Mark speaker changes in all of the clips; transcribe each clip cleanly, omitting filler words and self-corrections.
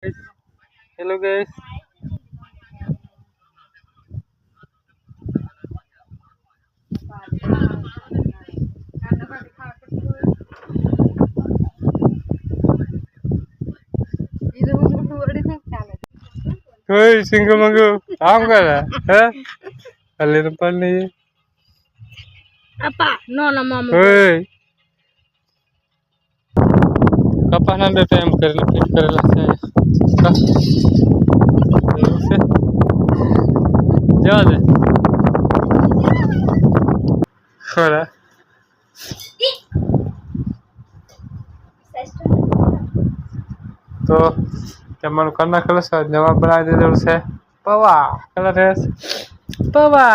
Speaker 1: Hello guys. ओए सिंगो मंगो काम कर रहा है अल्ले न पढ़ नहीं है
Speaker 2: apa no nama mu
Speaker 1: ओए कपा ना दे टाइम कर ले फिट कर ले से का से जा दे खरा तो क्या मन करना कल से जवाब बना दे दे से पवा कलर है पवा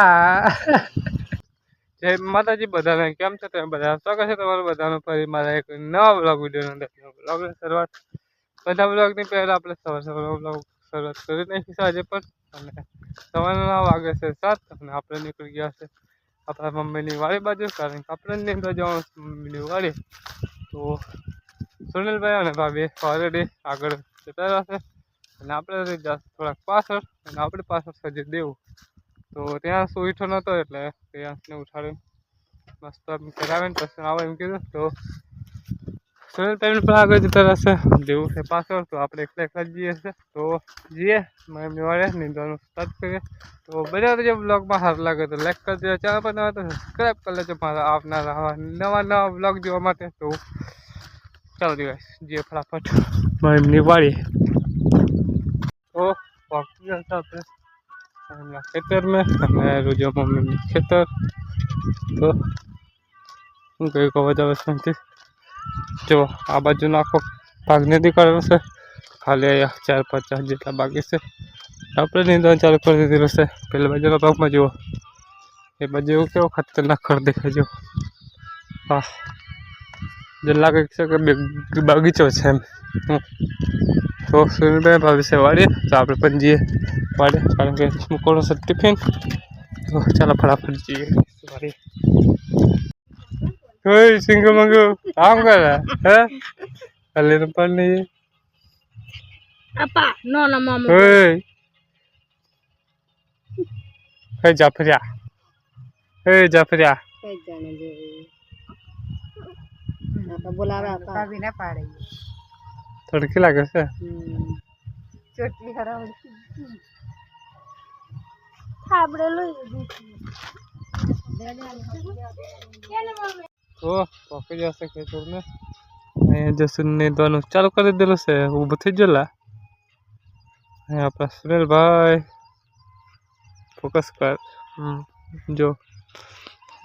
Speaker 1: जय माताजी बधाने केम छे તમે બધા સ્વાગત છે તમારું બધાનું ફરી મારા એક નવા વ્લોગ વિડિયોની અંદર વ્લોગની શરૂઆત બધા વ્લોગની પહેલા આપણે સવારના વ્લોગ શરૂઆત કરી નાખી છે આજે પણ અને સવારના વાગે છે 7 અને આપણે નીકળી ગયા છે આપણા મમ્મીની વાડી બાજુ કારણ કે આપણે નીંદવા જવાનું મમ્મીની વાડી તો સુનિલભાઈ અને ભાભી ઓલરેડી આગળ જતા રહેશે અને આપણે થોડાક પાછળ અને આપણી પાછળ સજી દેવું તો ત્યાં સુઈઠો નહોતો એટલે ત્યાં ઉઠાડીને મસ્ત કરાવીને પછી આવે એમ કીધું તો સુનિલ ટાઈમ પર આગળ જતા રહેશે દેવું છે પાછળ તો આપણે એકલા એકલા જ જઈએ છે તો જઈએ એમની વાળે નીંદવાનું સ્ટાર્ટ કરીએ તો બધા જે બ્લોગમાં સારું લાગે તો લાઈક કરી દેજો ચેનલ પર નવા તો સબસ્ક્રાઈબ કરી લેજો મારા આવનારા નવા બ્લોગ જોવા માટે તો ચાલો દિવસ જઈએ ફટાફટ એમની વાળી તો પહોંચી જશે આપણે खेतर में रोजा मम्मी खेतर तो कई अवाज आवे शांति जो आ बाजू आखो भाग नहीं करेलो से खाली 4-5 जेटला बाकी से આપણે નીંદવાનું ચાલુ કરી દીધેલું છે પેલા બાજુના ભાગમાં જુઓ એ બાજુ કેવો ખતરનાક ખર દેખાય જો હા જે લાગે છે કે બગીચો છે એમ તો સુનિલભાઈ ભવિષ્ય વાળીએ તો આપણે પણ જઈએ वाड़े कारण के मुकोड़ो से टिफिन तो चलो फटाफट जी वाड़े ओए सिंगो मंगो काम कर रहा है अल्ले न पढ़ नहीं है
Speaker 2: apa no nama mu
Speaker 1: ओए ए जाफरिया
Speaker 2: કઈ જાણે જે apa બોલાવે apa ભાભી ના પાડે
Speaker 1: तड़के लागे से
Speaker 2: ચોટલી હરાવ થાબડે લઈ
Speaker 1: तो पके जैसे खेतर में जैसे नींदવાનું ચાલુ કરી દીધેલું છે ઊભું થઈ ગયેલા આપણા સુનિલ ભાઈ फोकस कर जो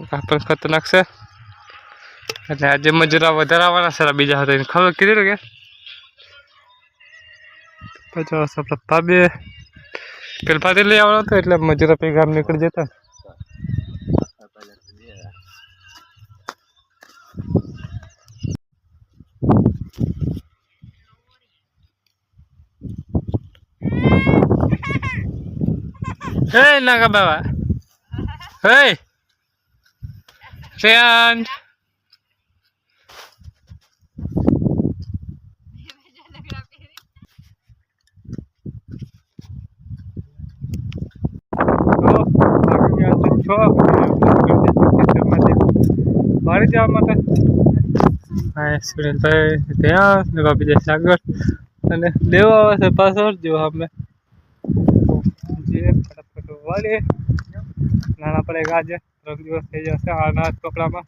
Speaker 1: કાપણ ખતરનાક છે એટલે આજે મજૂરા વધારવાના છે બીજા હતા ખબર કીધું કે પછી આપણા ભાભી પેલપાથી લઈ આવવાનો હતો એટલે મજૂરા પે ગામ નીકળી જતા હે નાગા બાબા હે શ્રેયાન बारी जवा माटे सुनीलभाई ત્યાં ને ભાભી જશે આગળ અને લેવા આવે છે પાછળ જો અમે જે ફટાફટ વાળીએ નાના પડેગા આજે 3 દિવસ થઈ જશે આના કપડામાં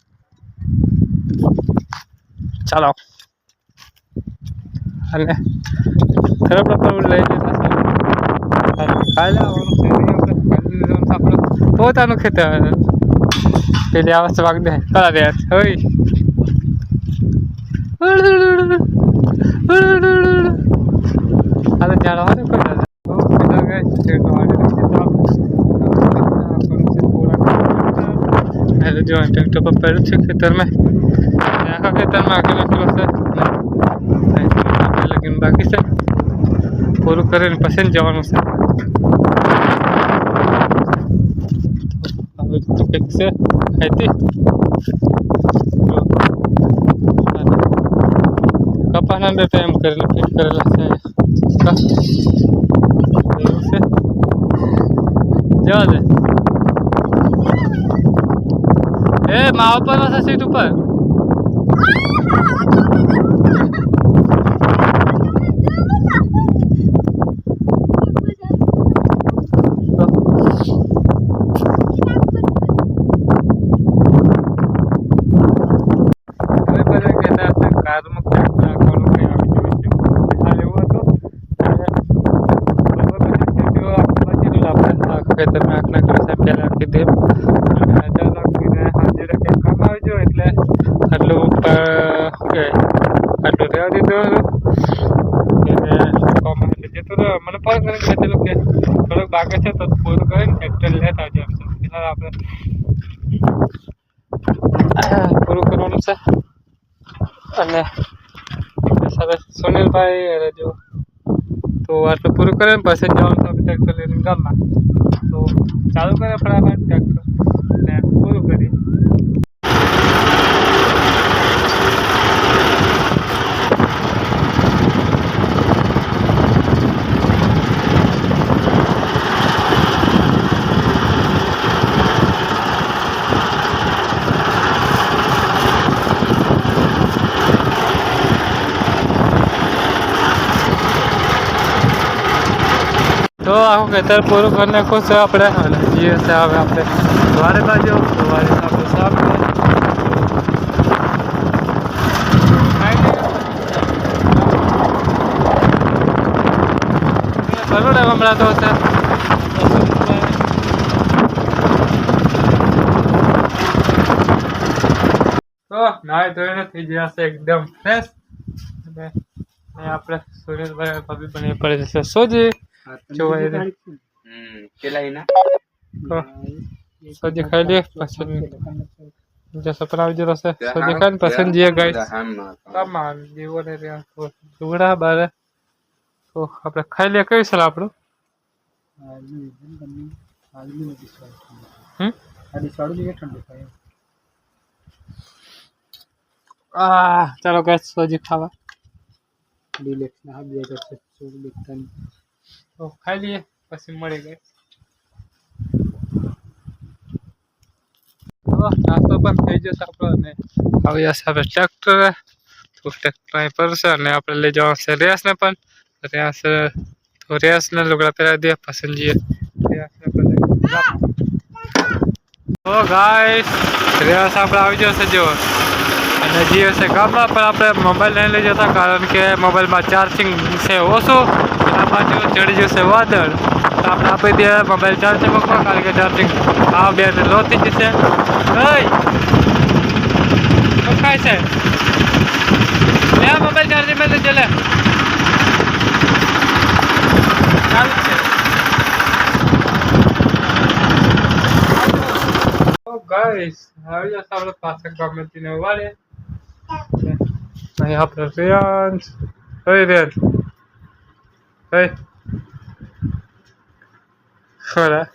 Speaker 1: ચાલો અને ખરાબ પર લઈ જતા કાલે આવવાનું છે આપણું પોતાનું ખેતર પેલી આવશે વાગ દે કરા દે હોય आता झाड़ा वाले कोई ना तो इधर गए खेत वाले पहले जो ट्रैक्टर पर पैर से खेतर में यहाँ का खेतर में आके रखलो से लेकिन बाकी से पूरा करें पसंद जवानों से अब तो कैसे खाती कपाना दे टाइम कर ले फिट कर ले से એવું છે જવા દે એ માવા પર હશે સીટ ઉપર બાકી છે તો પૂરું કરીને ટ્રેક્ટર લેતા આવજો પેલા આપણે પૂરું કરવાનું છે અને સરસ સુનિલભાઈ અને જો તો આટલું પૂરું કરે ને પછી જવાનું છે ટ્રેક્ટર લઈને ગામમાં તો ચાલુ કરે ફટાફટ ટ્રેક્ટર ને પૂરું કરીએ તો આખું ખેતર પૂરું કરી નાખું છે આપણે અને જે છે હવે આપણે દ્વારે બાજુ દ્વારે આપણે સાફ બરોબર હમણાં તો છે તો નાય ધોઈને થઈ ગયા છે એકદમ ફ્રેશ અને આપણે સુરેશભાઈ ભાભી બની પડે છે સોજી સોજી ખાઈ લે પછી જો સપના આવી જશે સોજી ખાઈને પસંદ જે ગાઈસ સામાન જેવો ને ત્યાં સુગડા બારે તો આપણે ખાઈ લે કઈ સલાહ આપણું ચાલો ગાઈસ સોજી ખાવા તો ખાઈ લઈએ પછી મળી ગઈ નાસ્તો પણ થઈ જશે આપણો અને હવે આપણે ટ્રેક્ટર તો ટ્રેક્ટર અહીં પર છે અને આપણે લઈ જવાનું છે રેસને પણ રેસ તો રેસને લુગડા પહેરાવી દઈએ પસંદ જઈએ તો ગાઈસ રેસ આપણે આવી જશે જો અને જે હશે ગામમાં પણ આપણે મોબાઈલ નહીં લઈ જતા કારણ કે મોબાઈલમાં ચાર્જિંગ છે ઓછું એના બાજુ ચડી જશે વાદળ તો આપણે આપી દઈએ મોબાઈલ ચાર્જિંગ મૂકવા કારણ કે ચાર્જિંગ આ બે લો થઈ જશે શું ખાય છે લે મોબાઈલ ચાર્જિંગ માં લઈ ચલે ચાલુ છે તો ગાઈસ આવી જશે આપણે પાછળ ગામથી ને વાળે અહીં આપણે રેન્જ કઈ રેન્જ કઈ ખરા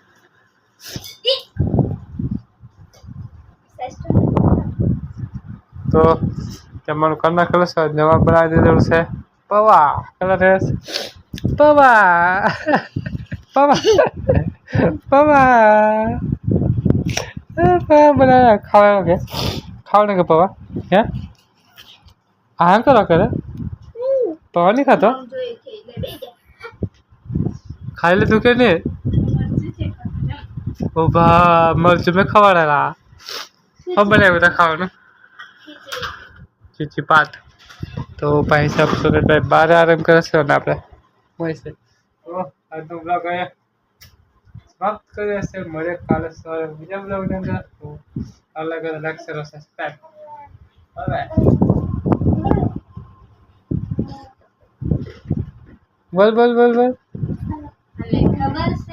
Speaker 1: તો તમારું કરી નાખેલું છે જવાબ બનાવી દીધેલું છે પૌવા કલર રેસ પૌવા પૌવા પૌવા બનાવ્યા ખાવાનું કે પૌવા હે આરામ કરો કરે પૌવા નહીં ખાતો ખાઈ લીધું કે નહીં ઓ બા મરચું મેં ખવાડેલા બનાવ્યું હતા ખાવાનું ચીચી પાત તો ભાઈ સાહેબ સુરેશભાઈ બહાર આરામ કરે છે અને આપણે હોય છે તો આજનો બ્લોગ અહીંયા સમાપ્ત કરીએ છીએ મળે કાલે સવારે બીજા બ્લોગની અંદર તો અલગ અલગ લાઈક શેર સબસ્ક્રાઈબ હવે બોલ બોલ બોલ બોલ
Speaker 2: ખબર